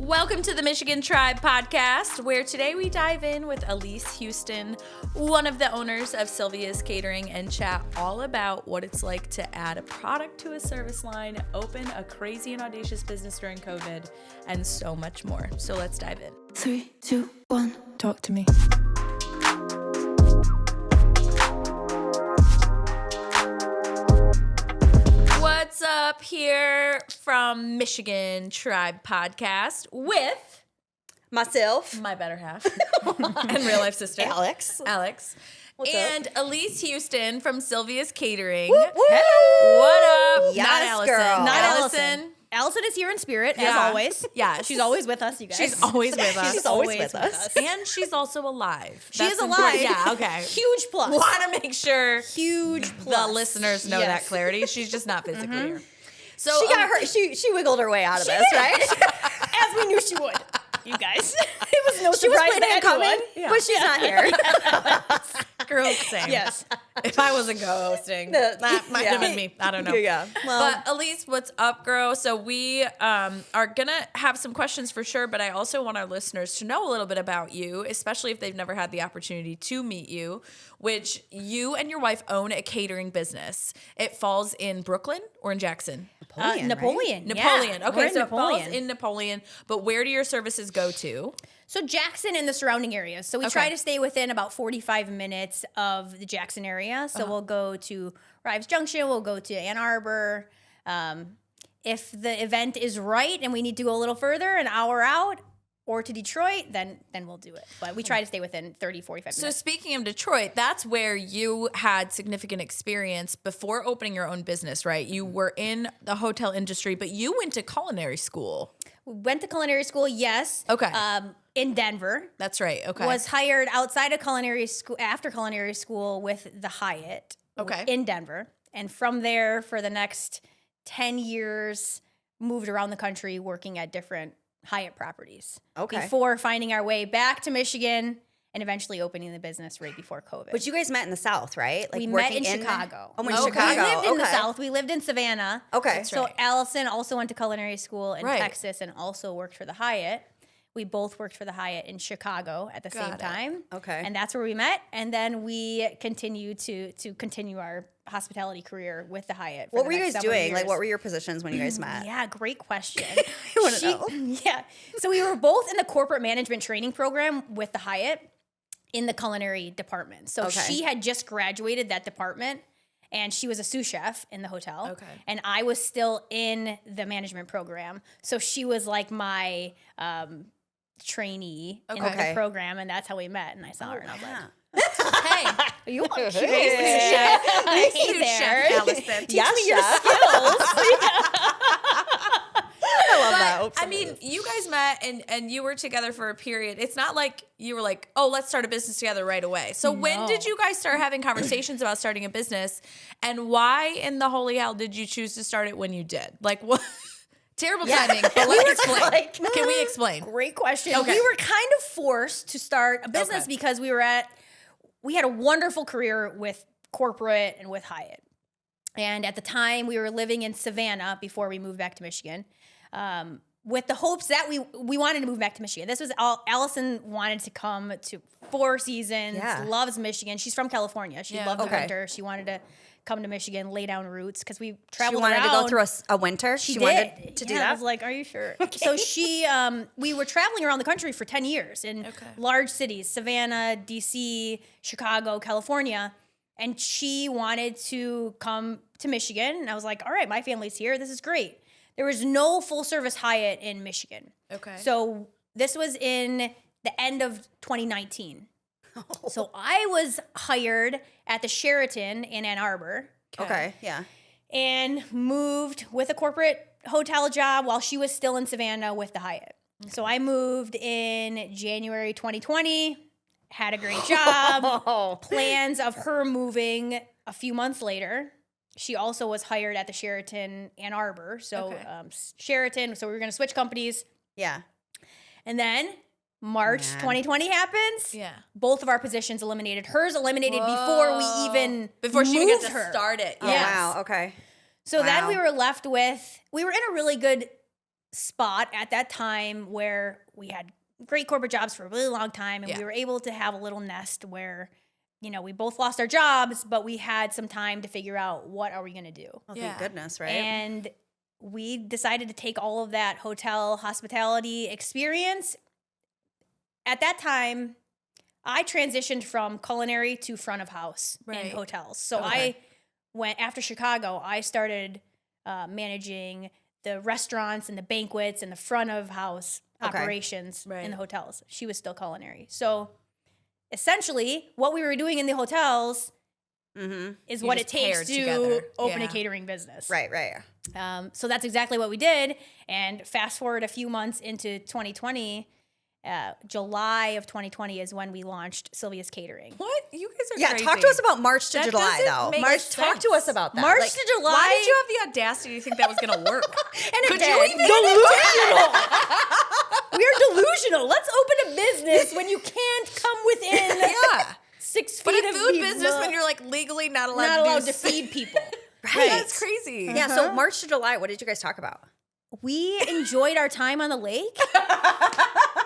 Welcome to the Michigan Tribe podcast, where today we dive in with Elise Houston, one of the owners of Sylvia's Catering, and chat all about what it's like to add a product to a service line, open a crazy and audacious business during COVID, and so much more. So let's dive in. 3, 2, 1, talk to me. What's up here from Michigan Tribe podcast with myself, my better half, and real life sister, Alex. What's and up? Elise Houston from Sylvia's Catering. Woo, woo. What up? Yes, Not Allison. girl. Not Not Allison. Allison is here in spirit, as Yeah. always. Yeah. She's always with us, you guys. She's always with us. She's always with us. And she's also alive. She is important. alive. Yeah, okay. Huge plus. Want to make sure Huge plus. the listeners know that clarity. She's just not physically here. So She got her. She wiggled her way out of this, right? As we knew she would, you guys. It was no She was surprise planning on to coming, anyone. but she's not here. Girl, same. Yes. If I wasn't co-hosting, that might have been me. I don't know. Yeah. Well, But Elise, what's up, girl? So we are going to have some questions for sure, but I also want our listeners to know a little bit about you, especially if they've never had the opportunity to meet you, which you and your wife own a catering business. It falls in Brooklyn or in Jackson? Napoleon. Napoleon. Napoleon. Yeah. Okay, We're in so it falls Napoleon. in Napoleon, but where do your services go to? So Jackson and the surrounding areas. So we try to stay within about 45 minutes of the Jackson area. So we'll go to Rives Junction. We'll go to Ann Arbor. If the event is right and we need to go a little further, an hour out, or to Detroit, then we'll do it. But we try to stay within 30, 45 So minutes. speaking of Detroit, that's where you had significant experience before opening your own business, right? You were in the hotel industry, but you went to culinary school. We went to culinary school, yes. Okay. In Denver. That's right. Okay. Was hired outside of culinary school, after culinary school with the Hyatt in Denver. And from there, for the next 10 years, moved around the country working at different Hyatt properties. Okay. Before finding our way back to Michigan and eventually opening the business right before COVID. But you guys met in the South, right? we working met in Chicago. Oh, in Okay. Chicago. We lived in the Okay. South. We lived in Savannah. Okay. That's So right. Allison also went to culinary school in Right. Texas and also worked for the Hyatt. We both worked for the Hyatt in Chicago at the same Got it. time. Okay. And that's where we met. And then we continued to continue our hospitality career with the Hyatt. For What the were you next guys several doing? years. What were your positions when you guys met? Yeah, great question. wanna know. Yeah. So we were both in the corporate management training program with the Hyatt in the culinary department. So Okay. she had just graduated that department and she was a sous chef in the hotel. Okay. And I was still in the management program. So she was like my trainee in Okay. the program, and that's how we met. And I saw her and I was like, Hey, you are cute. Hey. Hey sous there. chef Allison. Yes, me your chef. I love that. I mean, you guys met and you were together for a period. It's not like you were like, oh, let's start a business together right away. So when No. did you guys start having conversations about starting a business? And why in the holy hell did you choose to start it when you did? Like, what? Terrible timing, but let's explain. Can we explain? Great question. Okay. We were kind of forced to start a business Okay. because we had a wonderful career with corporate and with Hyatt. And at the time, we were living in Savannah before we moved back to Michigan, with the hopes that we wanted to move back to Michigan. This was all Allison wanted to come to Four Seasons, Yeah. loves Michigan. She's from California. She Yeah. loved the Okay. winter. She wanted to come to Michigan, lay down roots because we She traveled wanted around. to go through a winter. She wanted did. to do Yeah, I that. was like, are you sure? So we were traveling around the country for 10 years in large cities, Savannah, DC, Chicago, California. And she wanted to come to Michigan. And I was like, all right, my family's here. This is great. There was no full service Hyatt in Michigan. Okay. So this was in the end of 2019. So I was hired at the Sheraton in Ann Arbor. Okay. Yeah. And moved with a corporate hotel job while she was still in Savannah with the Hyatt. So I moved in January 2020, had a great job, plans of her moving a few months later. She also was hired at the Sheraton Ann Arbor. So Sheraton, so we were going to switch companies. Yeah. And then March 2020 happens. Yeah. Both of our positions eliminated. Hers eliminated before we even Before she even moved got to her. start it. Oh, Yes. wow. Okay. So then Wow. we were left with, we were in a really good spot at that time where we had great corporate jobs for a really long time, and Yeah. we were able to have a little nest where, you know, we both lost our jobs, but we had some time to figure out what are we going to do. Oh, Yeah. thank goodness, right? And we decided to take all of that hotel hospitality experience. At that time, I transitioned from culinary to front of house Right. in hotels. So Okay. I went, after Chicago, I started managing the restaurants and the banquets and the front of house Okay. operations Right. in the hotels. She was still culinary. So essentially, what we were doing in the hotels is You what just it takes paired to together. open Yeah. a catering business. Right, right. So that's exactly what we did. And fast forward a few months into 2020, July of 2020 is when we launched Sylvia's Catering. What? You guys are Yeah, crazy. talk to us about March to That July, doesn't though. make March, talk to sense. us about that. March Like, to July. Why did you have the audacity to think that was going to work? And Could it you did. even? Delusional. We are delusional. Let's open a business when you can't come within Yeah. 6 feet But a of food people. business when you're like legally not allowed not to allowed do to feed people. Right. That's crazy. Yeah, so March to July, what did you guys talk about? We enjoyed our time on the lake.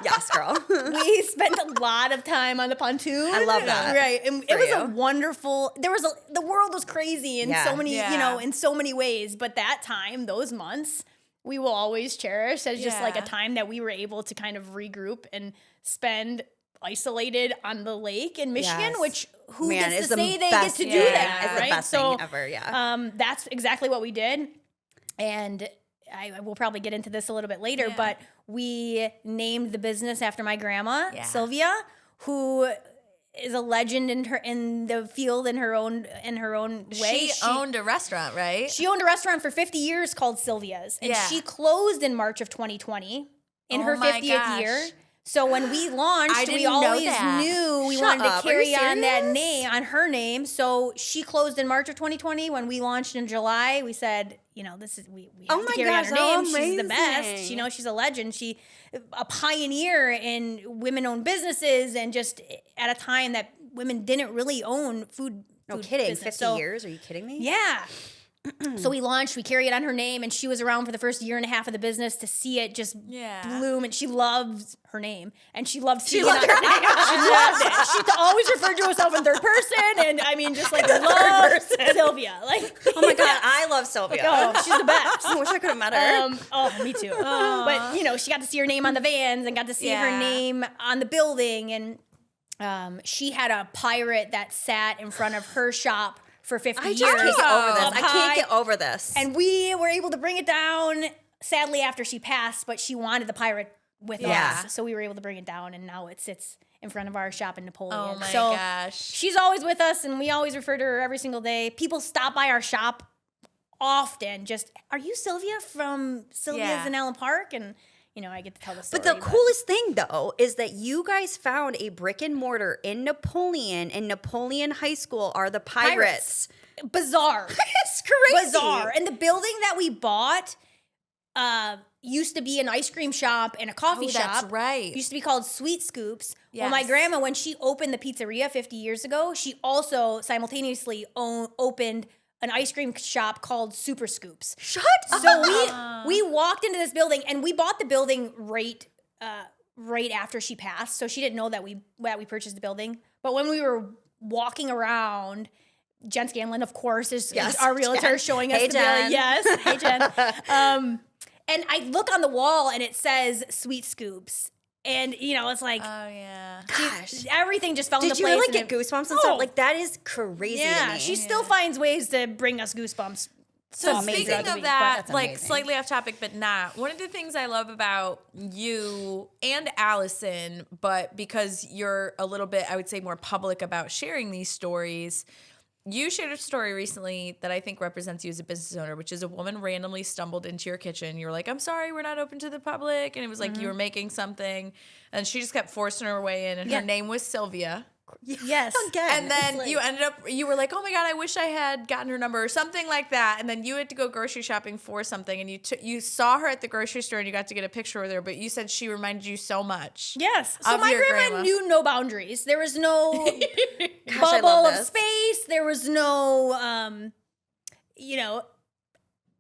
Yes, girl. We spent a lot of time on the pontoon. I love that. Right. And it For was you. a wonderful, the world was crazy in Yeah. so many, Yeah. you know, in so many ways. But that time, those months, we will always cherish as just like a Yeah. time that we were able to kind of regroup and spend isolated on the lake in Michigan, Yes. which who Man, gets it's to the say they best get to thing. do Yeah. that, It's the right? best thing ever, yeah. That's exactly what we did. And I will probably get into this a little bit later, Yeah. but we named the business after my grandma, Yeah. Sylvia, who is a legend in the field in her own way. She owned a restaurant, right? She owned a restaurant for 50 years called Sylvia's, and Yeah. she closed in March of 2020 in Oh her my 50th gosh. year. So when we launched, I we didn't know always that. knew we Shut wanted up. to Are carry you on that serious? name, on her name. So she closed in March of 2020. When we launched in July, we said, you know, this is we Oh have to my carry on gosh, her how name. She's the best. amazing. You know, she's a legend. She a pioneer in women-owned businesses, and just at a time that women didn't really own food. No food kidding. business. 50 So- years? Are you kidding me? yeah. So we launched, we carried on her name, and she was around for the first year and a half of the business to see it just Yeah. bloom. And she loves her name, and she loved She seeing loved it. her name. She loved it. She always referred to herself in third person, and I mean, just like love Sylvia. Like, Oh my God, I love Sylvia. oh, she's the best. I wish I could have met her. Oh, me too. But you know, she got to see her name on the vans and got to see her Yeah. name on the building, and she had a pirate that sat in front of her shop for 50 I years. just can't get over this. Up I high. can't get over this. And we were able to bring it down, sadly, after she passed, but she wanted the pirate with Yeah. us. So we were able to bring it down, and now it sits in front of our shop in Napoleon. Oh my so gosh. she's always with us, and we always refer to her every single day. People stop by our shop often, just, are you Sylvia from Sylvia's Yeah. in Allen Park? And, you know, I get to tell the story. But the coolest thing, though, is that you guys found a brick and mortar in Napoleon, and Napoleon High School are the Pirates. Bizarre. It's crazy. Bizarre. And the building that we bought used to be an ice cream shop and a coffee Oh, shop. that's right. Used to be called Sweet Scoops. Well, my Yes. grandma, when she opened the pizzeria 50 years ago, she also simultaneously opened an ice cream shop called Super Scoops. Shut up. So we walked into this building, and we bought the building right after she passed. So she didn't know that we purchased the building. But when we were walking around, Jen Scanlon, of course, is our realtor, Jen. showing us Hey, the Jen. building. Yes, hey Jen. And I look on the wall, and it says Sweet Scoops, and you know, it's like Oh yeah. Gosh. everything just fell into Did you place. like and get it- goosebumps and Oh. stuff? Like, that is crazy to Yeah, me. she still finds ways to bring us goosebumps. So amazing. speaking That's of that, that's like amazing. slightly off topic, but not. One of the things I love about you and Allison, but because you're a little bit, I would say, more public about sharing these stories, you shared a story recently that I think represents you as a business owner, which is a woman randomly stumbled into your kitchen. You were like, I'm sorry, we're not open to the public. And it was like you were making something, and she just kept forcing her way in, and her name was Sylvia. Yes. Again. And then It's like- you ended up, you were like, oh my God, I wish I had gotten her number or something like that. And then you had to go grocery shopping for something, and you saw her at the grocery store and you got to get a picture with her, but you said she reminded you so much. Yes. So Of my your grandma grandma. knew no boundaries. There was no I bubble love of this. space. There was no, you know,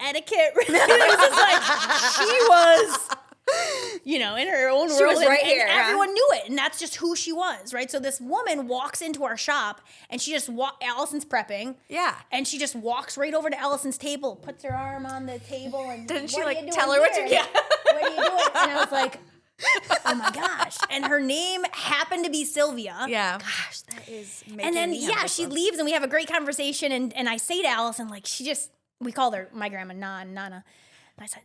etiquette. It was just like she was, you know, in her own world. She was right and here. everyone knew it. And that's just who she was, right? So this woman walks into our shop and she just Allison's prepping. Yeah. And she just walks right over to Allison's table, puts her arm on the table, and Didn't she, "What are like, you tell doing her what to here? get?" What are you doing? And I was like, oh my gosh. And her name happened to be Sylvia. Yeah. Gosh, that is making And then, me she leaves and we have a great conversation. And I say to Allison, like, we called her, my grandma, Nana. And I said,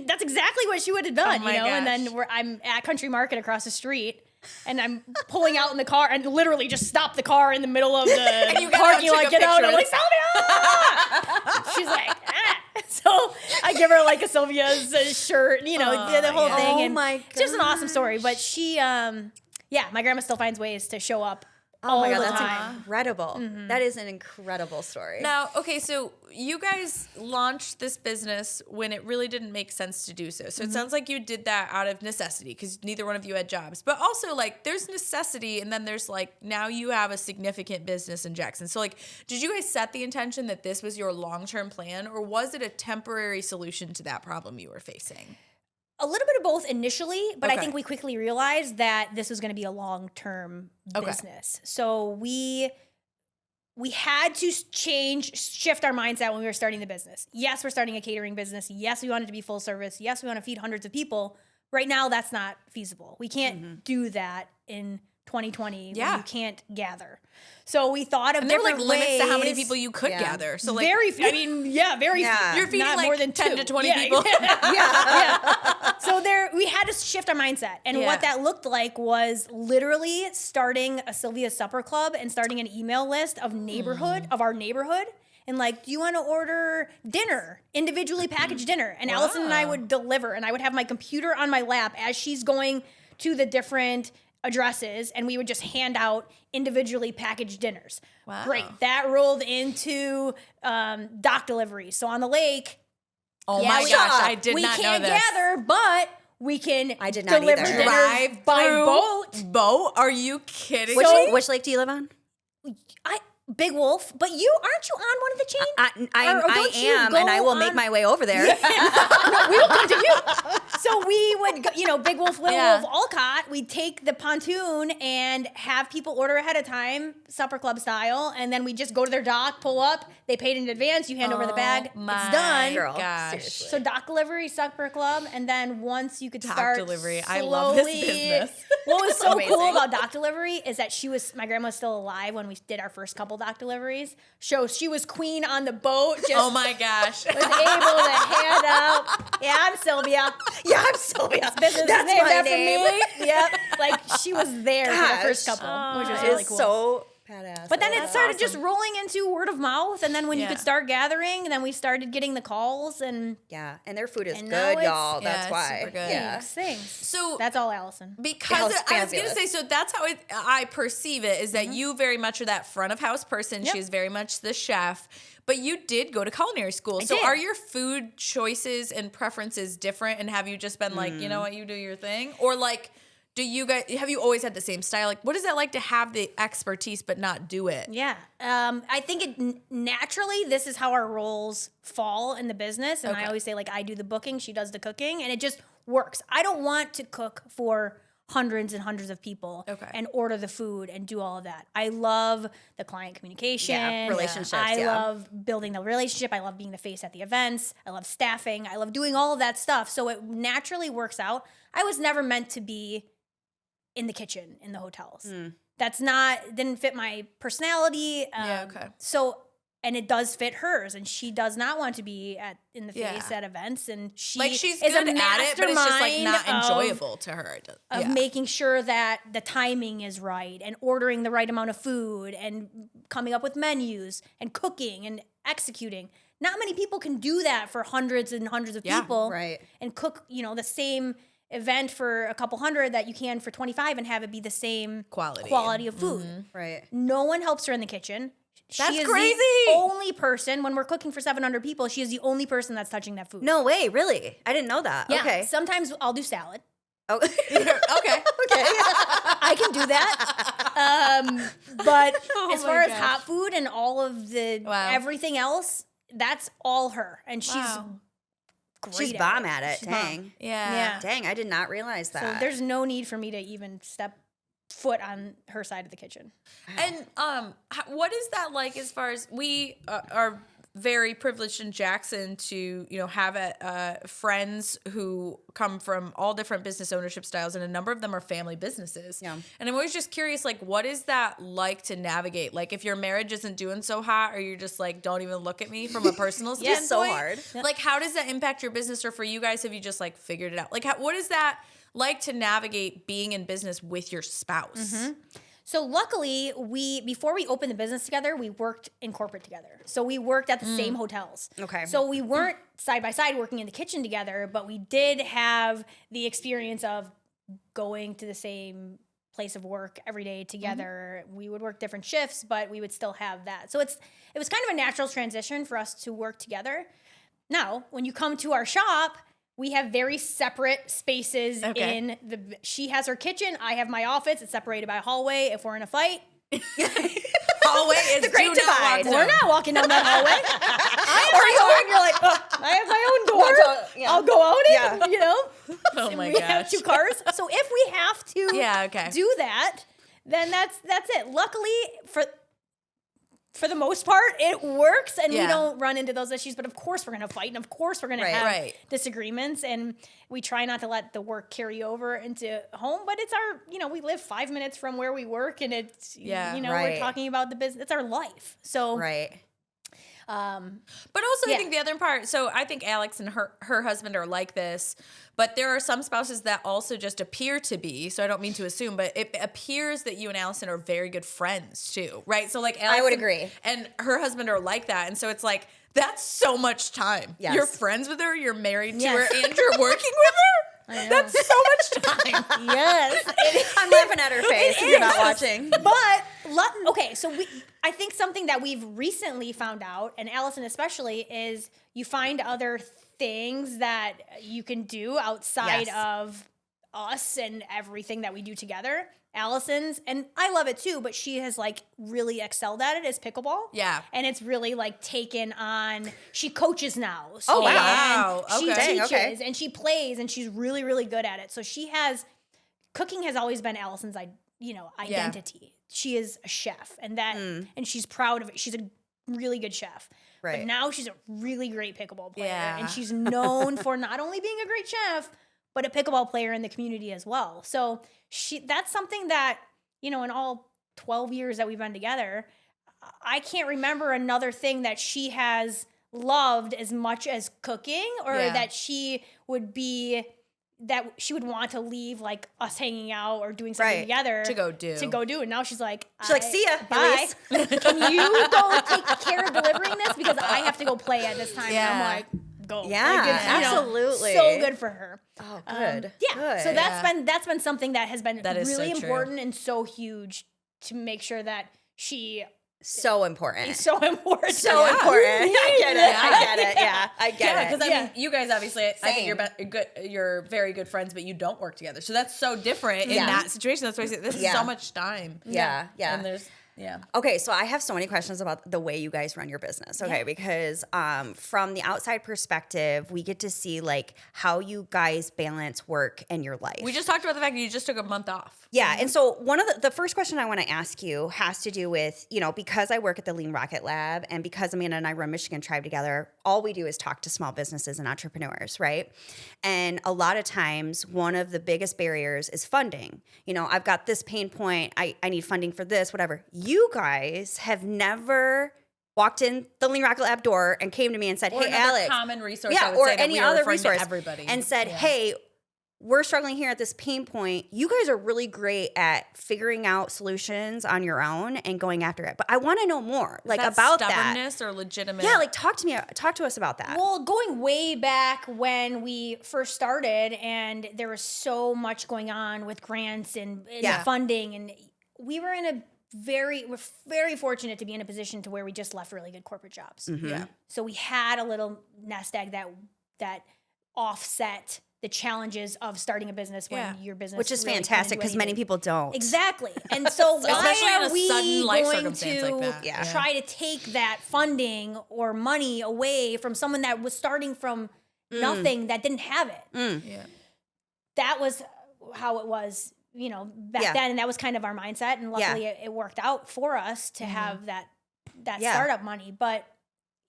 that's exactly what she would have done, Oh my you know? And gosh. then I'm at Country Market across the street. And I'm pulling out in the car and literally just stop the car in the middle of the parking lot, get out, and I'm like, Sylvia! She's like, ah. So I give her like a Sylvia's shirt, you know, the whole thing. Oh and my it's just an awesome story. But she, my grandma still finds ways to show up Oh my all God, the that's time. incredible. That is an incredible story. Now, okay, so you guys launched this business when it really didn't make sense to do so. So it sounds like you did that out of necessity because neither one of you had jobs. But also, like, there's necessity, and then there's, like, now you have a significant business in Jackson. So, like, did you guys set the intention that this was your long-term plan, or was it a temporary solution to that problem you were facing? A little bit of both initially, but I Okay. think we quickly realized that this was going to be a long-term business. So we had to shift our mindset when we were starting the business. Yes, we're starting a catering business. Yes, we want it to be full service. Yes, we want to feed hundreds of people. Right now, that's not feasible. We can't do that in 2020 when you can't gather. So we thought of And there were, different like, limits to how many ways. people you could gather. So, like, Very few. I mean, very Yeah. few. you're feeding, Not like, more than 10 two. to 20 people. So we had to shift our mindset. And what that looked like was literally starting a Sylvia Supper Club and starting an email list of our neighborhood. And like, do you want to order dinner, individually packaged dinner? And Allison and I would deliver, and I would have my computer on my lap as she's going to the different addresses, and we would just hand out individually packaged dinners. Wow. Great. That rolled into dock deliveries. So on the lake, oh yeah, my we- gosh, I did we not know can't this. gather, but we can I did not deliver either. dinner Drive by through boat. Boat? Are you kidding Which, me? which lake do you live on? Big Wolf, but aren't you on one of the chains? I am, and I will make my way over there. We will come to you. So we would, Big Wolf, Little Yeah. Wolf, Alcott. We'd take the pontoon and have people order ahead of time, supper club style, and then we just go to their dock, pull up. They paid in advance. You hand over the bag. It's done. Girl, Gosh. seriously. So dock delivery, supper club, and then once you could Dock start delivery. I love this slowly- business. What was so Amazing. cool about dock delivery is that my grandma was still alive when we did our first couple dock deliveries. So she was queen on the boat. Just Oh my gosh. was able to hand out. Yeah, I'm Sylvia. Yeah, I'm Sylvia. Business That's named my after name. me. Yep. Like she was there for the first Gosh. couple, which was That really is cool. so badass. But then I it love started that. just rolling into word of mouth, and then when you Yeah. could start gathering, and then we started getting the calls, and Yeah, and their food is And now good, it's- y'all. Yeah, That's it's why. super good. Yeah. things. So That's all Allison. because It was I was going to fabulous. say, so that's how I perceive it, is that you very much are that front of house person. Yep. She's very much the chef, but you did go to culinary school. So did. are your food choices and preferences different? And have you just been like, you know what, you do your thing? Or like, have you always had the same style? Like, what is that like to have the expertise but not do it? Yeah. I think naturally this is how our roles fall in the business. And I Okay. always say, like, I do the booking, she does the cooking, and it just works. I don't want to cook for hundreds and hundreds of people and order the food and do all of that. I love the client communication. Yeah, relationships, I yeah. love building the relationship. I love being the face at the events. I love staffing. I love doing all of that stuff. So it naturally works out. I was never meant to be in the kitchen in the hotels. Didn't fit my personality. Yeah, okay. So, and it does fit hers, and she does not want to be in the face Yeah. at events, and she Like, she's is good a at it, but it's just like not mastermind enjoyable to her. of making sure that the timing is right and ordering the right amount of food and coming up with menus and cooking and executing. Not many people can do that for hundreds and hundreds of people, right. and cook, the same event for a couple hundred that you can for 25 and have it be the same Quality. of food. Right. No one helps her in the kitchen. That's she is crazy. the only person, when we're cooking for 700 people, she is the only person that's touching that food. No way, really? I didn't know that. Yeah. Okay. Sometimes I'll do salad. Oh. Okay. I can do that. But Oh as my far as gosh. hot food and all of the Wow. everything else, that's all her, and she's Wow. great. She's at bomb it. at it. She's bomb. Dang. Yeah. Dang, I did not realize that. So there's no need for me to even step foot on her side of the kitchen. And what is that like as far as we are very privileged in Jackson to, have friends who come from all different business ownership styles, and a number of them are family businesses. Yeah. And I'm always just curious, like, what is that like to navigate? Like, if your marriage isn't doing so hot, or you're just like, don't even look at me from a personal standpoint. Just so hard. Like, how does that impact your business? Or for you guys, have you just like figured it out? Like, what is that like to navigate being in business with your spouse? Mm-hmm. So luckily, before we opened the business together, we worked in corporate together. So we worked at the same hotels. Okay. So we weren't side by side working in the kitchen together, but we did have the experience of going to the same place of work every day together. We would work different shifts, but we would still have that. So it was kind of a natural transition for us to work together. Now, when you come to our shop, we have very separate spaces she has her kitchen, I have my office. It's separated by a hallway if we're in a fight. Hallway is The great divide. We're not walking down that hallway. You're like, I have my own door. I'll go out it, Oh my we gosh. have 2 cars. So if we have to do that, then that's it. Luckily, for the most part, it works, and we don't run into those issues. But of course, we're going to fight, and of course, we're going to have disagreements, and we try not to let the work carry over into home. But it's our, we live 5 minutes from where we work, and it's, we're talking about the business. It's our life. So Right. But also, I think the other part, so I think Alex and her husband are like this, but there are some spouses that also just appear to be, so I don't mean to assume, but it appears that you and Allison are very good friends too, right? So like Alex I would agree. And her husband are like that, and so it's like, that's so much time. Yes. You're friends with her, you're married to her, Yes. and you're working with her? That's so much time. yes. I'm laughing at her face if you're not watching. But okay, so I think something that we've recently found out, and Allison especially, is you find other things that you can do outside of us and everything that we do together. Allison's, and I love it too, but she has like really excelled at it, is pickleball. Yeah. And it's really like taken on, she coaches now. Oh, and wow. She Okay. teaches and she plays, and she's really, really good at it. So cooking has always been Allison's, identity. She is a chef, and and she's proud of it. She's a really good chef. Right. But now she's a really great pickleball player. Yeah. And she's known for not only being a great chef, but a pickleball player in the community as well. So that's something that, in all 12 years that we've been together, I can't remember another thing that she has loved as much as cooking, or that she would want to leave like us hanging out or doing something together To go do. And now she's like, See ya, bye. Elise. Can you go take care of delivering this, because I have to go play at this time? Yeah. And I'm like, go. Yeah, Like, it's, absolutely. so good for her. Oh, good. Yeah. So that's been something that has been That is really so true. important and so huge to make sure that she So important. is so important. So important. I get it. Yeah, I get Yeah, it. because I mean, you guys obviously, I think Same. you're very good friends, but you don't work together. So that's so different in that situation. That's why I say this is so much time. Yeah. And there's Okay, so I have so many questions about the way you guys run your business. Okay, because from the outside perspective, we get to see like how you guys balance work and your life. We just talked about the fact that you just took a month off. Yeah, and so one of the first question I want to ask you has to do with, because I work at the Lean Rocket Lab, and because Amanda and I run Michigan Tribe together, all we do is talk to small businesses and entrepreneurs, right? And a lot of times, one of the biggest barriers is funding. I've got this pain point, I need funding for this, whatever. You guys have never walked in the Lean Rocket Lab door and came to me and said, Or hey, another Alex. common resource, Yeah, I would or say, that any we are other referring to resource. everybody. And said, hey, we're struggling here at this pain point. You guys are really great at figuring out solutions on your own and going after it. But I want to know more, like about that. Stubbornness or legitimate? Yeah, like talk to us about that. Well, going way back when we first started, and there was so much going on with grants and funding, and we're very fortunate to be in a position to where we just left really good corporate jobs. Mm-hmm. Yeah. So we had a little nest egg that offset the challenges of starting a business when your business, which is really couldn't fantastic do because many anything. people don't. Exactly. And so Especially in why a are we sudden life going circumstance to like that. try to take that funding or money away from someone that was starting from nothing, that didn't have it? Yeah. That was how it was, back then. And that was kind of our mindset. And luckily it worked out for us to have that startup money. But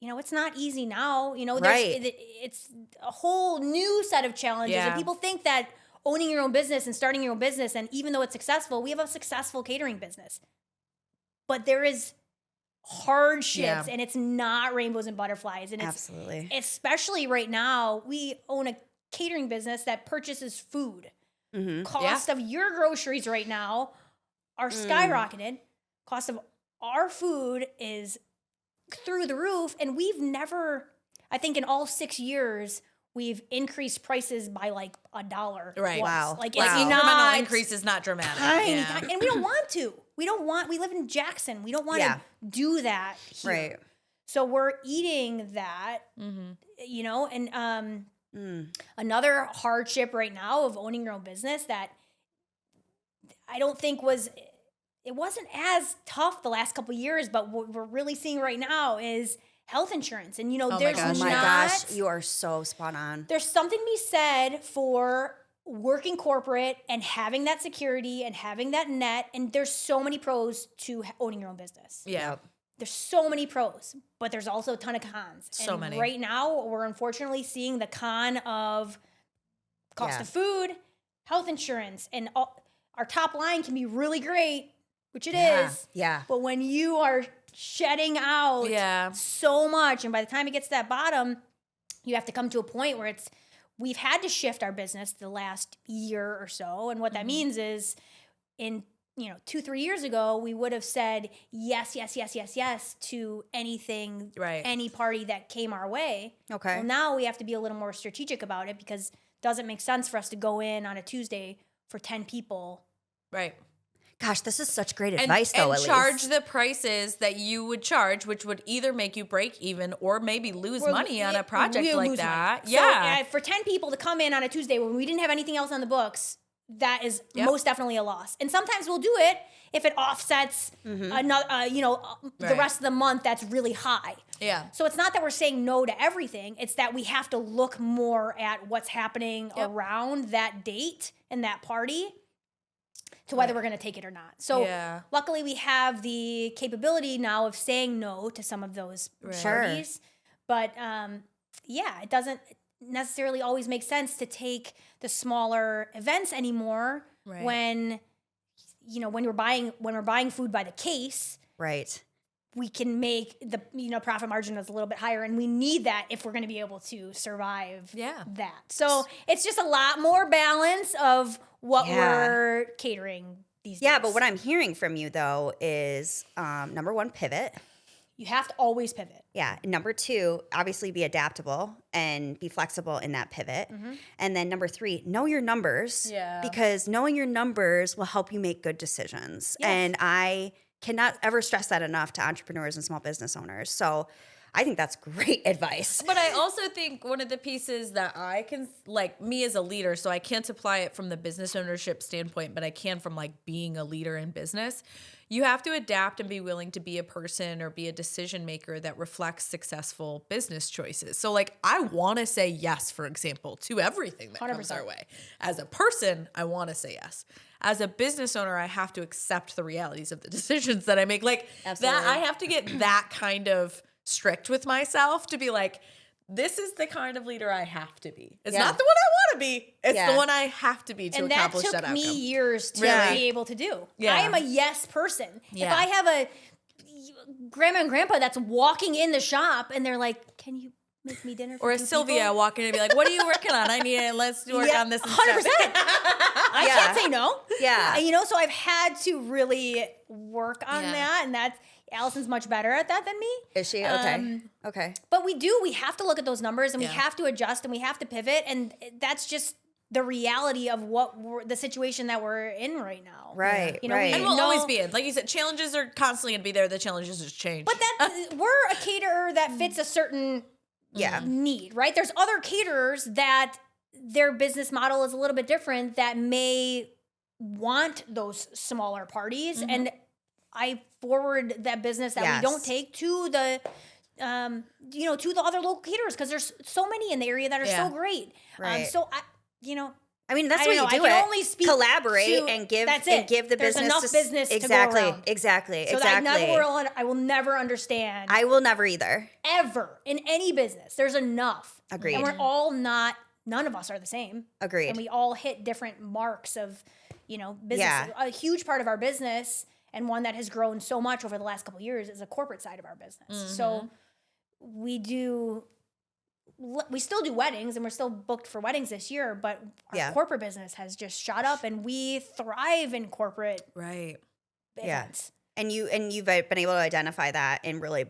it's not easy now. It's a whole new set of challenges. Yeah. And people think that owning your own business and starting your own business, and even though it's successful, we have a successful catering business. But there is hardships, and it's not rainbows and butterflies. And Absolutely. Especially right now, we own a catering business that purchases food. Cost of your groceries right now are skyrocketed. Cost of our food is through the roof, and we've never, I think in all 6 years, we've increased prices by like $1. Right. Wow. Like Like it's incremental not increase is not dramatic. tiny, Yeah. tiny, and we don't want to. We live in Jackson. We don't want to do that here. Right. So we're eating that, and another hardship right now of owning your own business that I don't think it wasn't as tough the last couple of years, but what we're really seeing right now is health insurance. And, there's Oh my not, gosh, you are so spot on. there's something to be said for working corporate and having that security and having that net. And there's so many pros to owning your own business. Yeah. There's so many pros, but there's also a ton of cons. So and many. Right now, we're unfortunately seeing the con of cost of food, health insurance, and our top line can be really great, which it is. Yeah. But when you are shedding out so much, and by the time it gets to that bottom, you have to come to a point where we've had to shift our business the last year or so. And what that means is in 2-3 years ago, we would have said yes to anything, any party that came our way. Okay. Well, now we have to be a little more strategic about it because it doesn't make sense for us to go in on a Tuesday for 10 people. Right. Gosh, this is such great advice, though, and Elise. charge the prices that you would charge, which would either make you break even or maybe lose money on a project we'll like lose that. money. Yeah. So for 10 people to come in on a Tuesday when we didn't have anything else on the books, that is most definitely a loss. And sometimes we'll do it if it offsets another, the rest of the month that's really high. Yeah. So it's not that we're saying no to everything. It's that we have to look more at what's happening around that date and that party to whether we're going to take it or not. So luckily we have the capability now of saying no to some of those parties. But it doesn't necessarily always make sense to take the smaller events anymore when we're buying food by the case. Right. We can make the profit margin is a little bit higher, and we need that if we're going to be able to survive that. So it's just a lot more balance of what we're catering these days. Yeah, but what I'm hearing from you though is number one, pivot. You have to always pivot. Yeah. Number two, obviously be adaptable and be flexible in that pivot. And then number three, know your numbers. Yeah. Because knowing your numbers will help you make good decisions. Yes. And I cannot ever stress that enough to entrepreneurs and small business owners. So I think that's great advice. But I also think one of the pieces that I can, like me as a leader, so I can't apply it from the business ownership standpoint, but I can from like being a leader in business. You have to adapt and be willing to be a person or be a decision maker that reflects successful business choices. So like I want to say yes, for example, to everything that comes 100%. our way. As a person, I want to say yes. As a business owner, I have to accept the realities of the decisions that I make. Like that, I have to get that kind of strict with myself to be like, this is the kind of leader I have to be. It's not the one I want to be. It's the one I have to be to accomplish that outcome. And that took me years to be able to do. Yeah. I am a yes person. Yeah. If I have a grandma and grandpa that's walking in the shop and they're like, can you make me dinner for Or a 2 Sylvia people? walking in and be like, what are you working on? Let's work on this. 100%. I can't say no. Yeah. So I've had to really work on that, and that's Allison's much better at that than me. Is she? Okay. Okay. But we have to look at those numbers, and we have to adjust, and we have to pivot, and that's just the reality of the situation that we're in right now. Right. Right. And we'll always be in. Like you said, challenges are constantly going to be there. The challenges just change. But we're a caterer that fits a certain need, right? There's other caterers that their business model is a little bit different that may want those smaller parties. And I forward that business that we don't take to the, to the other local caterers because there's so many in the area that are so great. Right. I mean, that's I what don't you know. do. I can only speak collaborate to, and give that's and it. give the There's business enough business to exactly, go around. exactly. So that I will never understand. I will never either. Ever in any business, there's enough. Agreed. And we're all not. None of us are the same. Agreed. And we all hit different marks of, business. Yeah. A huge part of our business and one that has grown so much over the last couple of years is the corporate side of our business. So we still do weddings and we're still booked for weddings this year, but our corporate business has just shot up and we thrive in corporate events. And you've been able to identify that and really,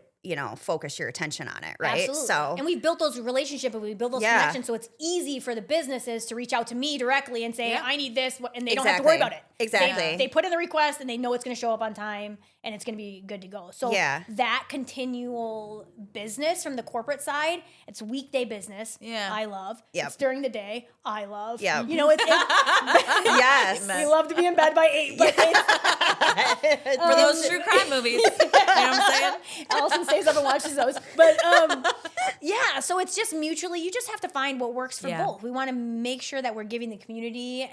focus your attention on it, right? Absolutely. So and we've built those relationships and we built those connections, so it's easy for the businesses to reach out to me directly and say, I need this, and they don't have to worry about it. Exactly. They put in the request and they know it's going to show up on time and it's going to be good to go. So that continual business from the corporate side, it's weekday business. I love. It's during the day. I love. Yeah. It's yes. We love to be in bed by 8, but for those true crime movies. You know what I'm saying? Allison stays up and watches those. But so it's just mutually, you just have to find what works for both. We want to make sure that we're giving the community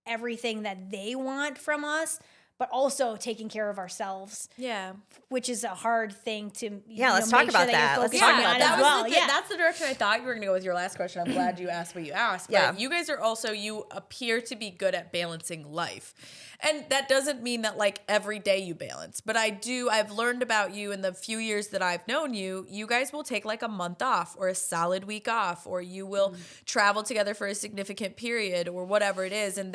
everything that they want from us, but also taking care of ourselves. Yeah. Which is a hard thing to let's talk about that. Let's talk about that. Well. That's the direction I thought you were going to go with your last question. I'm glad you asked what you asked. But you guys are also, you appear to be good at balancing life. And that doesn't mean that like every day you balance, but I've learned about you in the few years that I've known you, you guys will take like a month off or a solid week off, or you will travel together for a significant period or whatever it is. And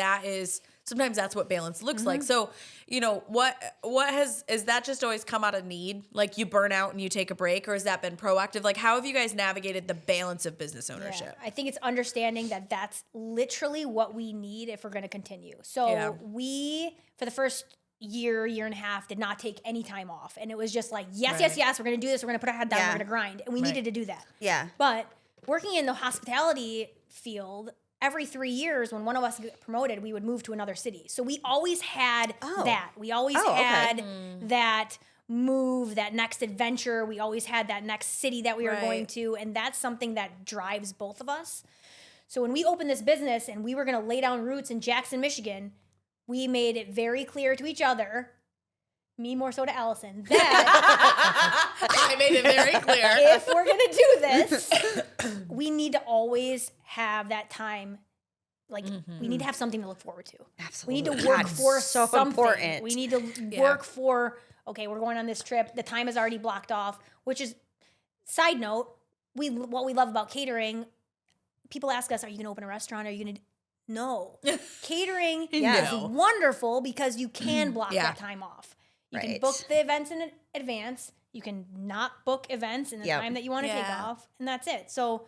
sometimes that's what balance looks like. So, is that just always come out of need? Like you burn out and you take a break, or has that been proactive? Like how have you guys navigated the balance of business ownership? I think it's understanding that that's literally what we need if we're going to continue. So we, for the first year and a half, did not take any time off. And it was just like, yes, we're going to do this. We're going to put our head down. We're going to grind. And we needed to do that. Yeah. But working in the hospitality field, every 3 years, when one of us got promoted, we would move to another city. So we always had that. We always had that move, that next adventure. We always had that next city that we were going to. And that's something that drives both of us. So when we opened this business and we were going to lay down roots in Jackson, Michigan, we made it very clear to each other, me more so to Allison, that I made it very clear. If we're going to do this, we need to always have that time. Like, we need to have something to look forward to. Absolutely. We need to work for something. Important. We need to work for, okay, we're going on this trip. The time is already blocked off, which is, side note, what we love about catering, people ask us, are you going to open a restaurant? Are you going to... No. Catering is wonderful because you can block that time off. You can book the events in advance. You can not book events in the time that you want to take off, and that's it. So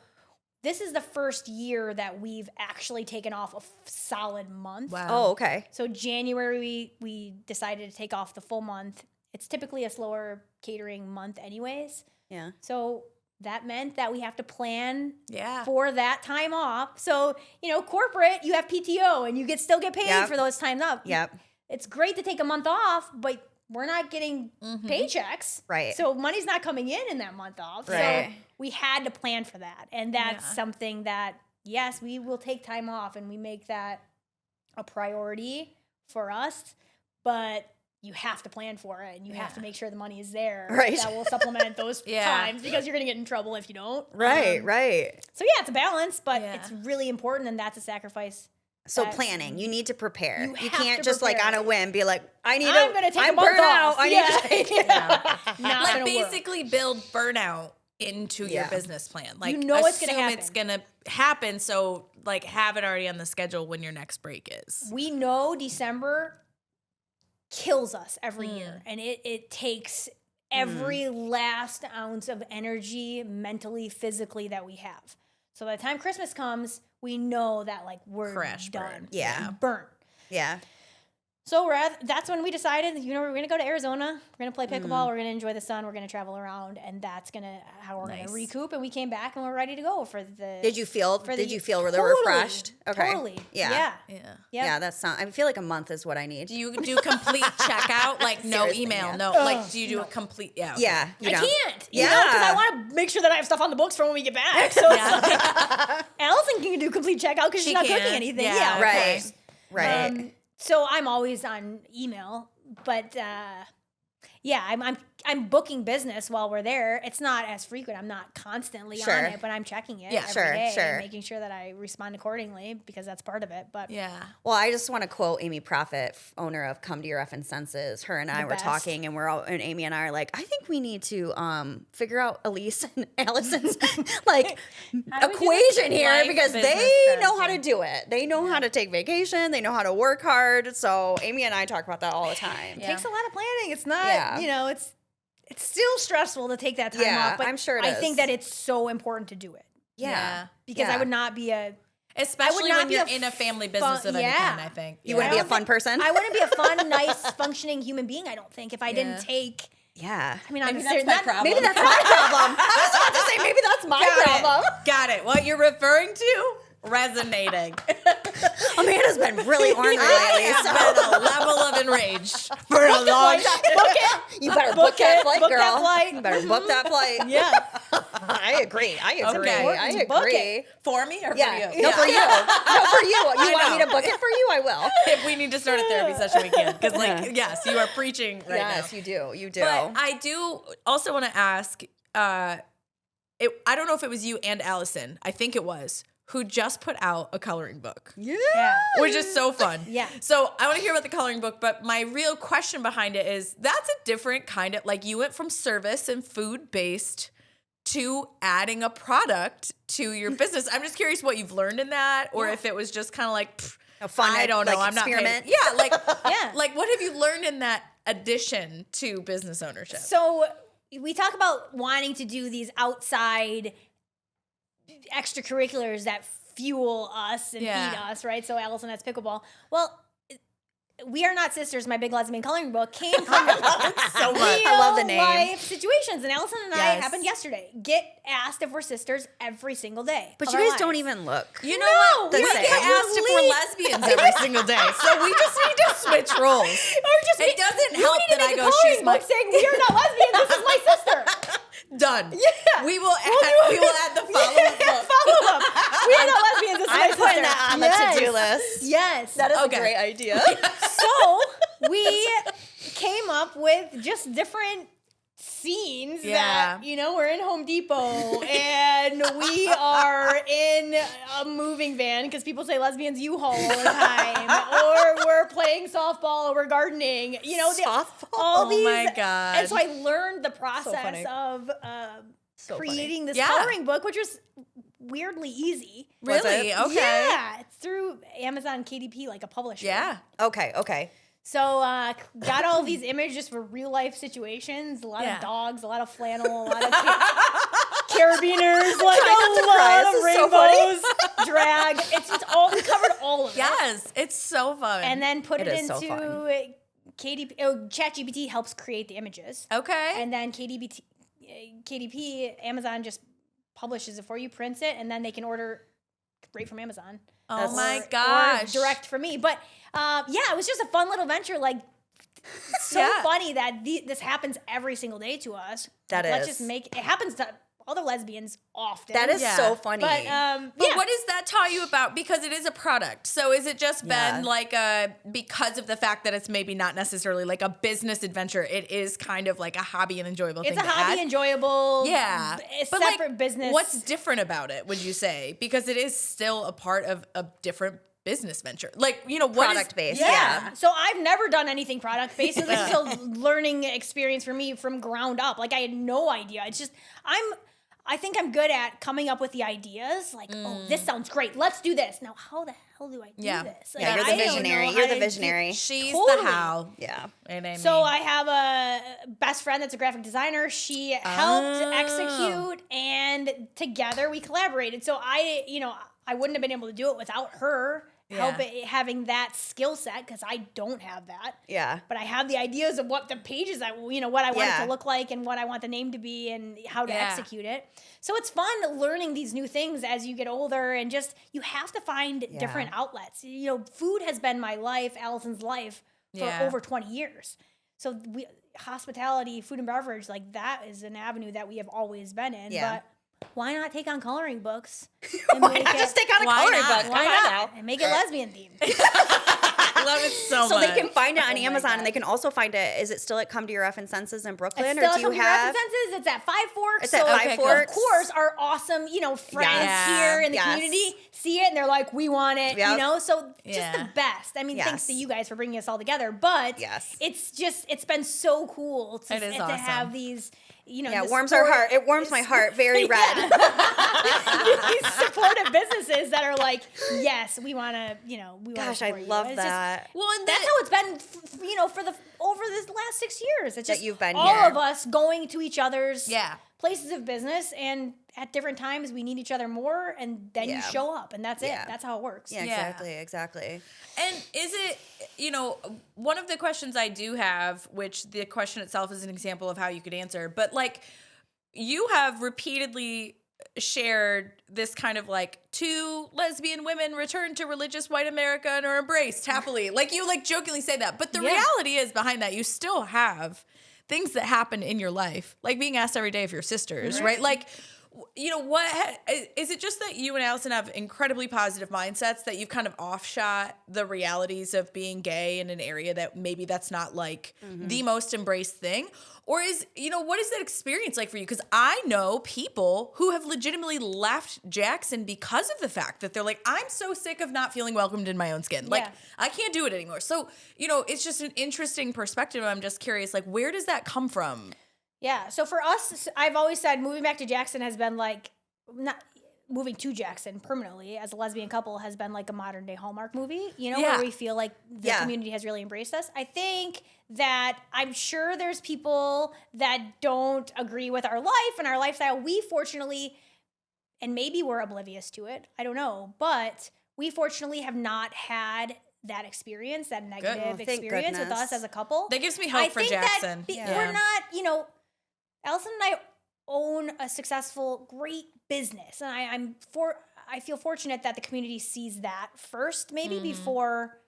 this is the first year that we've actually taken off a solid month. Wow. Oh, okay. So January, we decided to take off the full month. It's typically a slower catering month anyways. Yeah. So that meant that we have to plan for that time off. So, corporate, you have PTO and you still get paid for those times off. Yep. It's great to take a month off, but we're not getting paychecks. Right. So money's not coming in that month off. Right. So we had to plan for that. And that's something that, yes, we will take time off and we make that a priority for us, but you have to plan for it and you have to make sure the money is there. Right. That will supplement those times because you're going to get in trouble if you don't. Right, right. So it's a balance, but it's really important and that's a sacrifice. So planning, you need to prepare. You can't just like on a whim be like, I'm going to take a month off. I need to take Like basically build burnout into your business plan. Like it's going to happen. It's going to happen. So like have it already on the schedule when your next break is. We know December kills us every year, and it takes every last ounce of energy mentally, physically that we have. So by the time Christmas comes, we know that like we're done. Yeah. Burnt. Yeah. So that's when we decided, you know, we're going to go to Arizona. We're going to play pickleball. We're going to enjoy the sun. We're going to travel around, and that's how we're going to recoup. And we came back and we're ready to go for the. Did you feel really refreshed? Okay. Totally. Yeah. Yeah. That's not. I feel like a month is what I need. Do you do complete checkout? Like no Seriously, email, yeah. no. Like do you do a complete? Yeah. Okay. Yeah. I can't. You know, because I want to make sure that I have stuff on the books for when we get back. So it's like, Allison can do complete checkout because she's not cooking anything. Yeah. Right. Right. So I'm always on email, but I'm booking business while we're there. It's not as frequent. I'm not constantly on it, but I'm checking it every day and making sure that I respond accordingly because that's part of it. But well, I just want to quote Amy Profit, owner of Come to Your Effing Senses. Her and I were talking, and Amy and I are like, I think we need to figure out Elise and Allison's like equation here because they know how to do it. They know how to take vacation. They know how to work hard. So Amy and I talk about that all the time. It takes a lot of planning. It's not, you know, it's still stressful to take that time off, but I'm sure I think that it's so important to do it. Yeah. Because I would not be especially when you're in a family business of any kind, I think. You wouldn't be a fun person? I wouldn't be a fun, nice, functioning human being, I don't think, if I didn't take... Yeah. I mean, maybe that's my problem. Maybe that's my problem. I was about to say, maybe that's my problem. Got it. What you're referring to? Resonating. Amanda's been really ornery lately. It's been a level of enraged for a long time. Book it. You better book that flight, girl. That flight. You better book that flight. Yeah. I agree. Okay. Book it. For me or for you? No, for you. No, for you. You want me to book it for you? I will. If we need to start a therapy session, we can. Because, yes, you are preaching right now. Yes, you do. You do. But I do also want to ask, I don't know if it was you and Allison, I think it was, who just put out a coloring book. Yeah. Which is so fun. Yeah. So I want to hear about the coloring book, but my real question behind it is that's a different kind of, like you went from service and food-based to adding a product to your business. I'm just curious what you've learned in that, or if it was just kind of like, a fun, I don't know, like, I'm not experiment. paying. Yeah, like what have you learned in that addition to business ownership? So we talk about wanting to do these outside extracurriculars that fuel us and feed us, right? So Allison has pickleball. Well, We Are Not Sisters, my big lesbian coloring book, came from so much. I love the name. life situations. And Allison and I happened yesterday. Get asked if we're sisters every single day. But you guys don't even look. You know what? We get asked if we're lesbians every single day. So we just need to switch roles. It doesn't help that I go, she's my... saying, we are not lesbians, this is my sister. Done. Yeah. We will add the follow-up book. Follow-up. We are not lesbians, this is my I'm sister. putting that on the to-do list. Yes. That is a great idea. So we came up with just different scenes that, you know, we're in Home Depot and we are in a moving van because people say lesbians U-Haul all the time, or we're playing softball or we're gardening, you know, all these. Oh my God. And so I learned the process of creating this coloring book, which was weirdly easy. Really? Okay. Yeah. It's through Amazon KDP, like a publisher. Yeah. Okay. So got all these images for real life situations. A lot of dogs, a lot of flannel, a lot of carabiners, like a lot of rainbows, drag. It's all, we covered all of it. Yes, it's so fun. And then put it into KDP. ChatGPT helps create the images. Okay. And then KDP, Amazon just publishes it for you, prints it, and then they can order right from Amazon. Oh my gosh. Or direct from me. But it was just a fun little venture. Like, so funny that this happens every single day to us. Let's just make it happens to other lesbians often. That is so funny. But what does that tell you about? Because it is a product. So is it just been like because of the fact that it's maybe not necessarily like a business adventure, it is kind of like a hobby and enjoyable thing it's a hobby, enjoyable, but separate business. What's different about it, would you say? Because it is still a part of a different business venture. Like, you know, what product based. Yeah. So I've never done anything product based. So this is a learning experience for me from ground up. Like, I had no idea. It's just, I think I'm good at coming up with the ideas. Like, oh, this sounds great. Let's do this. Now, how the hell do I do this? Like, you're the visionary. You're the visionary. She's the how. Yeah. So I have a best friend that's a graphic designer. She helped execute, and together we collaborated. So I wouldn't have been able to do it without her having that skill set, because I don't have that. Yeah. But I have the ideas of what the pages what I want it to look like and what I want the name to be and how to execute it. So it's fun learning these new things as you get older, and just you have to find different outlets. Food has been my life, Allison's life, for over 20 years. So hospitality, food and beverage, like that is an avenue that we have always been in. Yeah. But why not take on coloring books? And just take on a coloring book? Why not? And make it lesbian themed. I love it so much. So they can find it on Amazon, and they can also find it. Is it still at Come to Your Effin' Senses in Brooklyn, or do you have? It's at Five Forks. It's at Five Forks. Of course, our awesome, friends here in the community see it and they're like, we want it. So just the best. I mean, thanks to you guys for bringing us all together. But it's been so cool to have these. It warms our heart. It warms my heart very red. These supportive businesses that are like, yes, we want to, Gosh, I love that. And that's how it's been, for over this last 6 years. It's just that you've been all here. of us going to each other's places of business, and at different times we need each other more, and then you show up, and that's it. That's how it works. Yeah, exactly. And is it, one of the questions I do have, which the question itself is an example of how you could answer, but like you have repeatedly shared this kind of like 2 lesbian women returned to religious white America and are embraced happily. Like you jokingly say that, but the reality is behind that you still have things that happen in your life, like being asked every day if you're sisters, right? Like, what is it just that you and Allison have incredibly positive mindsets that you've kind of offshot the realities of being gay in an area that maybe that's not like the most embraced thing? Or is, what is that experience like for you? Because I know people who have legitimately left Jackson because of the fact that they're like, I'm so sick of not feeling welcomed in my own skin. Like, I can't do it anymore. So, it's just an interesting perspective. I'm just curious, like, where does that come from? Yeah. So for us, I've always said moving back to Jackson has been like, not moving to Jackson permanently as a lesbian couple has been like a modern day Hallmark movie, where we feel like the community has really embraced us. I think that I'm sure there's people that don't agree with our life and our lifestyle. We fortunately, and maybe we're oblivious to it, I don't know, but we fortunately have not had that experience, that negative experience with us as a couple. That gives me hope for Jackson. We're not, Allison and I own a successful, great business, and I feel fortunate that the community sees that first, maybe before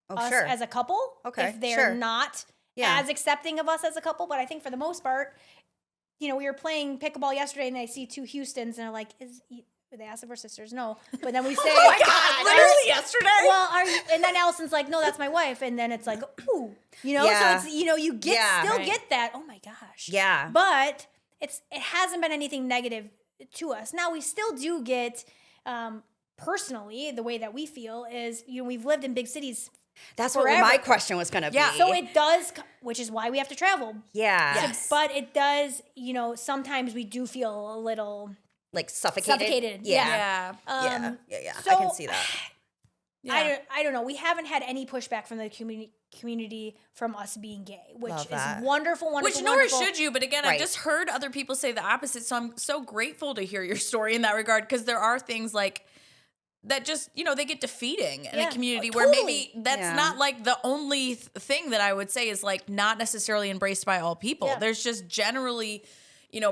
us as a couple. Okay, if they're not as accepting of us as a couple, but I think for the most part, we were playing pickleball yesterday, and I see 2 Houstons, and I'm like, they asked if we're sisters. No, but then we say, oh my God, literally yesterday. Well, and then Allison's like, no, that's my wife, and then it's like, ooh, so it's you get get that. Oh my gosh, but it hasn't been anything negative to us. Now we still do get personally the way that we feel is we've lived in big cities. That's forever. what my question was going to be. So it does, which is why we have to travel. Yeah. Yes. But it does, sometimes we do feel a little like suffocated. Yeah. So I can see that. I don't know. We haven't had any pushback from the community from us being gay, which is wonderful. Which nor should you. But again, I've just heard other people say the opposite. So I'm so grateful to hear your story in that regard, because there are things like that just, they get defeating in a community where maybe that's not like the only thing that I would say is like not necessarily embraced by all people. Yeah. There's just generally,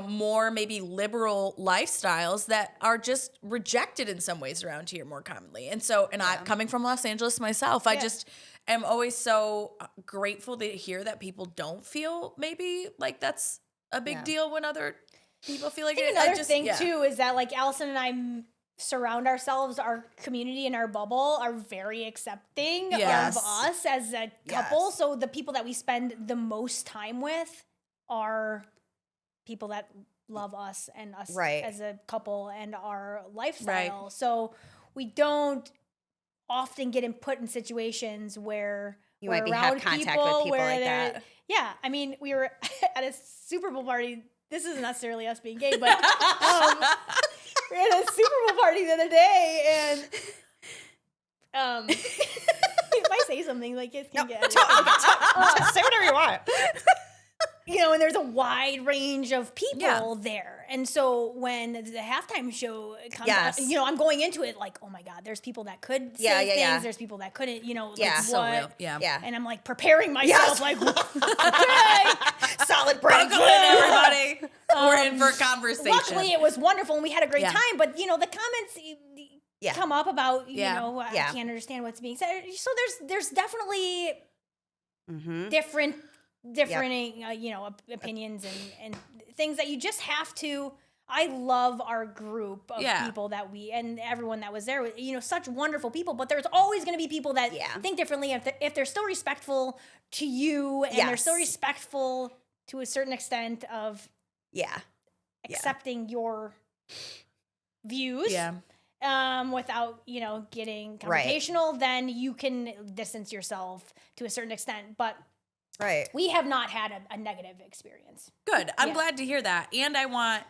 more maybe liberal lifestyles that are just rejected in some ways around here more commonly. And so, I'm coming from Los Angeles myself, I just am always so grateful to hear that people don't feel maybe like that's a big deal when other people feel like it. Another thing too is that like Allison and I surround ourselves, our community and our bubble are very accepting of us as a couple. So the people that we spend the most time with are people that love us and us as a couple and our lifestyle. So we don't often get put in situations where you might have contact with people like that. Yeah. I mean, we were at a Super Bowl party. This isn't necessarily us being gay, but we were at a Super Bowl party the other day, and if I say something, like it can get say whatever you want. And there's a wide range of people there, And so when the halftime show comes Yes. out, you know, I'm going into it like, oh my God, there's people that could say things. There's people that couldn't, you know, Yeah. like So what? real. Yeah. Yeah. And I'm like preparing myself Yes. like, okay. Solid break. Buckle in, everybody. We're in for a conversation. Luckily, it was wonderful and we had a great Yeah. time. But, you know, the comments Yeah. come up about, you Yeah. know, I Yeah. can't understand what's being said. So there's definitely Mm-hmm. different you know, opinions and things that you just have to. I love our group of Yeah. people that and everyone that was there, you know, such wonderful people, but there's always going to be people that think differently if they're still respectful to you and they're still respectful to a certain extent of accepting your views. Yeah. Without, you know, getting confrontational, then you can distance yourself to a certain extent. But we have not had a negative experience. Good. I'm glad to hear that. And I want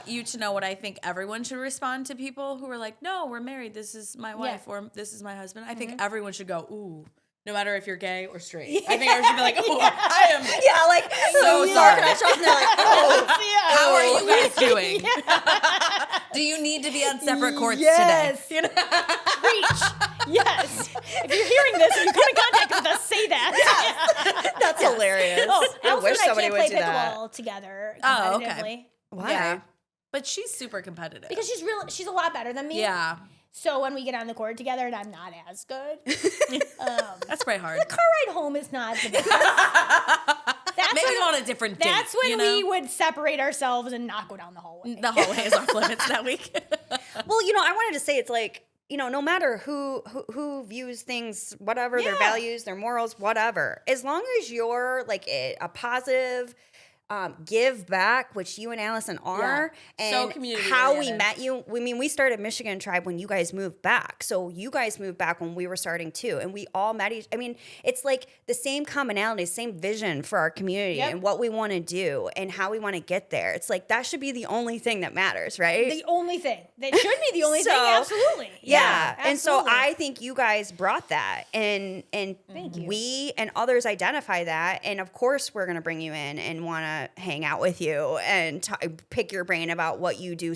you to know what I think everyone should respond to people who are like, no, we're married. This is my wife or this is my husband. I think everyone should go, ooh, no matter if you're gay or straight. I think everyone should be like, ooh, I am like so sorry. And they're like, oh, How are you guys doing? Do you need to be on separate courts today? You know? Preach. Yes. If you're hearing this and you come in contact with us, say that. That's hilarious. I Allison wish and somebody can't would play do that. pickleball together Oh, competitively. okay. Why? Yeah. But she's super competitive. Because she's a lot better than me. Yeah. So when we get on the court together and I'm not as good, That's pretty hard. the car ride home is not the best. Maybe on a different date. That's when you know? we would separate ourselves and not go down the hallway. The hallway is off limits that week. Well, you know, I wanted to say it's like, you know, no matter who views things, whatever, their values, their morals, whatever, as long as you're like a positive, give back, which you and Allison are, and community how we oriented. met you. I mean, we started Michigan Tribe when you guys moved back. So you guys moved back when we were starting too. And we all met I mean, it's like the same commonality, same vision for our community and what we want to do and how we want to get there. It's like that should be the only thing that matters, right? The only thing. That should be the only thing, absolutely. Yeah. Absolutely. And so I think you guys brought that and Thank you. we and others identify that. And of course we're going to bring you in and want to hang out with you and pick your brain about what you do.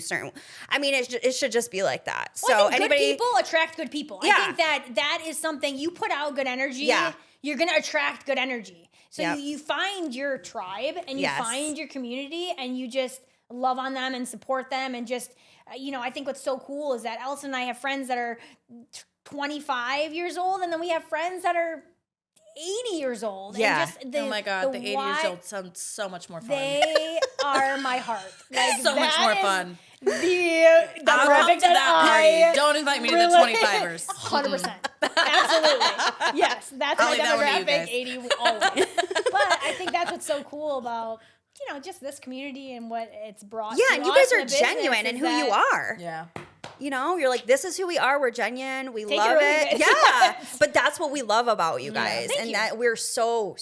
I mean, it should just be like that. Well, So I think good people attract good people. Yeah. I think that is something you put out good energy. Yeah. You're going to attract good energy. So Yep. you find your tribe and you find your community and you just love on them and support them and just, you know, I think what's so cool is that Allison and I have friends that are 25 years old and then we have friends that are 80 years old. Yeah. And just Oh my God, the 80 years old sounds so much more fun. They are my heart. Like, so much that more is fun. The I'll come demographic to that I party. Don't invite me to the relate- 25ers. 100%. Absolutely. Yes, that's I'll my leave that one to you demographic, guys. 80 always. But I think that's what's so cool about, you know, just this community and what it's brought to and you us guys in are the business genuine in is who you that- are. Yeah. You know, you're like, this is who we are. We're genuine. We Take love it or leave it. it. Yeah. But that's what we love about you guys. Thank and you. that we're so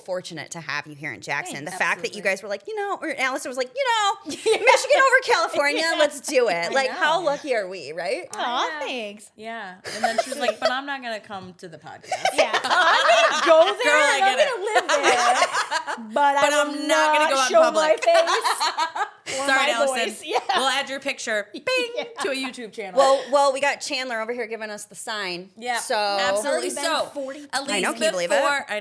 fortunate to have you here in Jackson. Thanks. The fact that you guys were like, you know, or Allison was like, you know, Michigan over California, let's do it. Like, how lucky are we, right? Aw, thanks. Yeah. And then she was like, but I'm not going to come to the podcast. Yeah, I'm gonna go there Girl, I and I'm get gonna live there, but I'm not gonna go out in show public. my face. Or Sorry, my Allison. voice. Yeah. We'll add your picture bing, to a YouTube channel. Well, we got Chandler over here giving us the sign. yeah, So absolutely. Already been So, 40 at least I know, can you believe it? I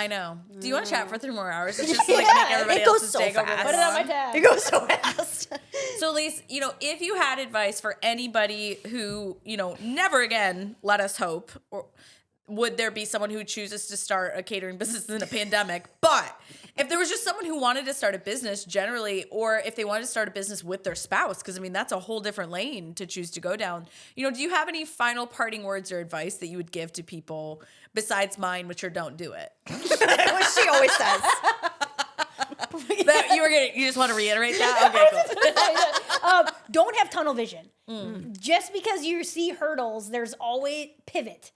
know. Do you want to chat for 3 more hours? It's just like make everybody It goes else's so day go fast. Put it on my along. tab. it goes so fast. So, Elise, you know, if you had advice for anybody who, you know, never again, let us hope, or would there be someone who chooses to start a catering business in a pandemic? But if there was just someone who wanted to start a business generally, or if they wanted to start a business with their spouse, because I mean, that's a whole different lane to choose to go down. You know, do you have any final parting words or advice that you would give to people besides mine, which are don't do it? What she always says. That you just want to reiterate that? Okay, cool. Don't have tunnel vision. Just because you see hurdles, there's always pivot.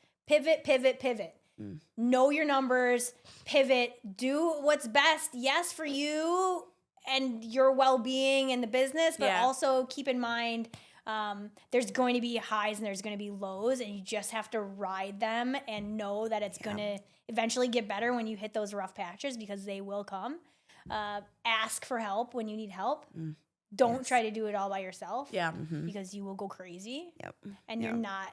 Know your numbers, pivot, do what's best, yes, for you and your well-being in the business, but also keep in mind there's going to be highs and there's going to be lows, and you just have to ride them and know that it's going to eventually get better when you hit those rough patches, because they will come. Ask for help when you need help. Don't try to do it all by yourself. Yeah. Because you will go crazy. Yep. And you're not,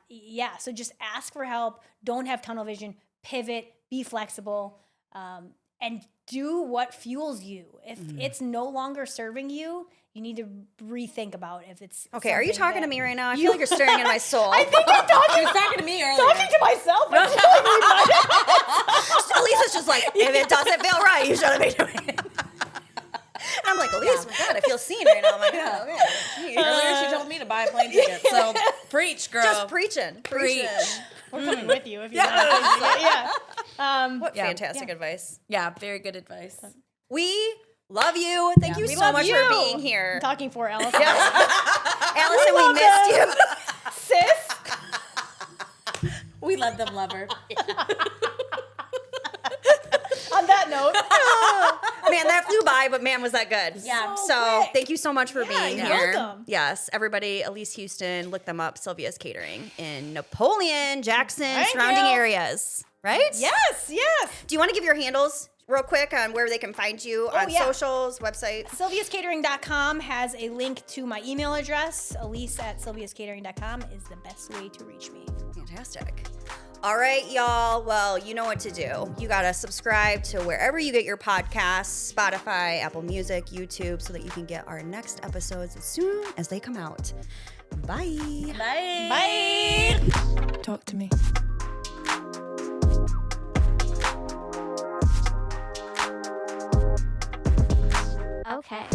so just ask for help. Don't have tunnel vision. Pivot. Be flexible. And do what fuels you. If it's no longer serving you, you need to rethink about if it's Okay, are you something talking that- to me right now? I feel like you're staring into my soul. I think I'm She was talking to me earlier. talking to myself. I feel like Elisa's just like, if it doesn't feel right, you shouldn't be doing it. And I'm like, Elise, my God, I feel seen right now. I'm like, oh, okay. Earlier she told me to buy a plane ticket. So preach, girl. Just preaching. we're coming with you if you want. What fantastic advice. Yeah, very good advice. We love you. Thank you We so love much you. for being here. I'm talking for Allison. Allison, we missed you. Sis. We let them love her. On that note. Man, that flew by, but man, was that good. Yeah. So quick. thank you so much for being you're here. welcome. Yes, everybody, Elise Houston, look them up. Sylvia's Catering in Napoleon, Jackson, Thank surrounding you. areas. Right? Yes. Do you want to give your handles real quick on where they can find you on socials, websites? SylviasCatering.com has a link to my email address. Elise@SylviasCatering.com is the best way to reach me. Fantastic. All right, y'all. Well, you know what to do. You got to subscribe to wherever you get your podcasts, Spotify, Apple Music, YouTube, so that you can get our next episodes as soon as they come out. Bye. Bye. Talk to me. Okay.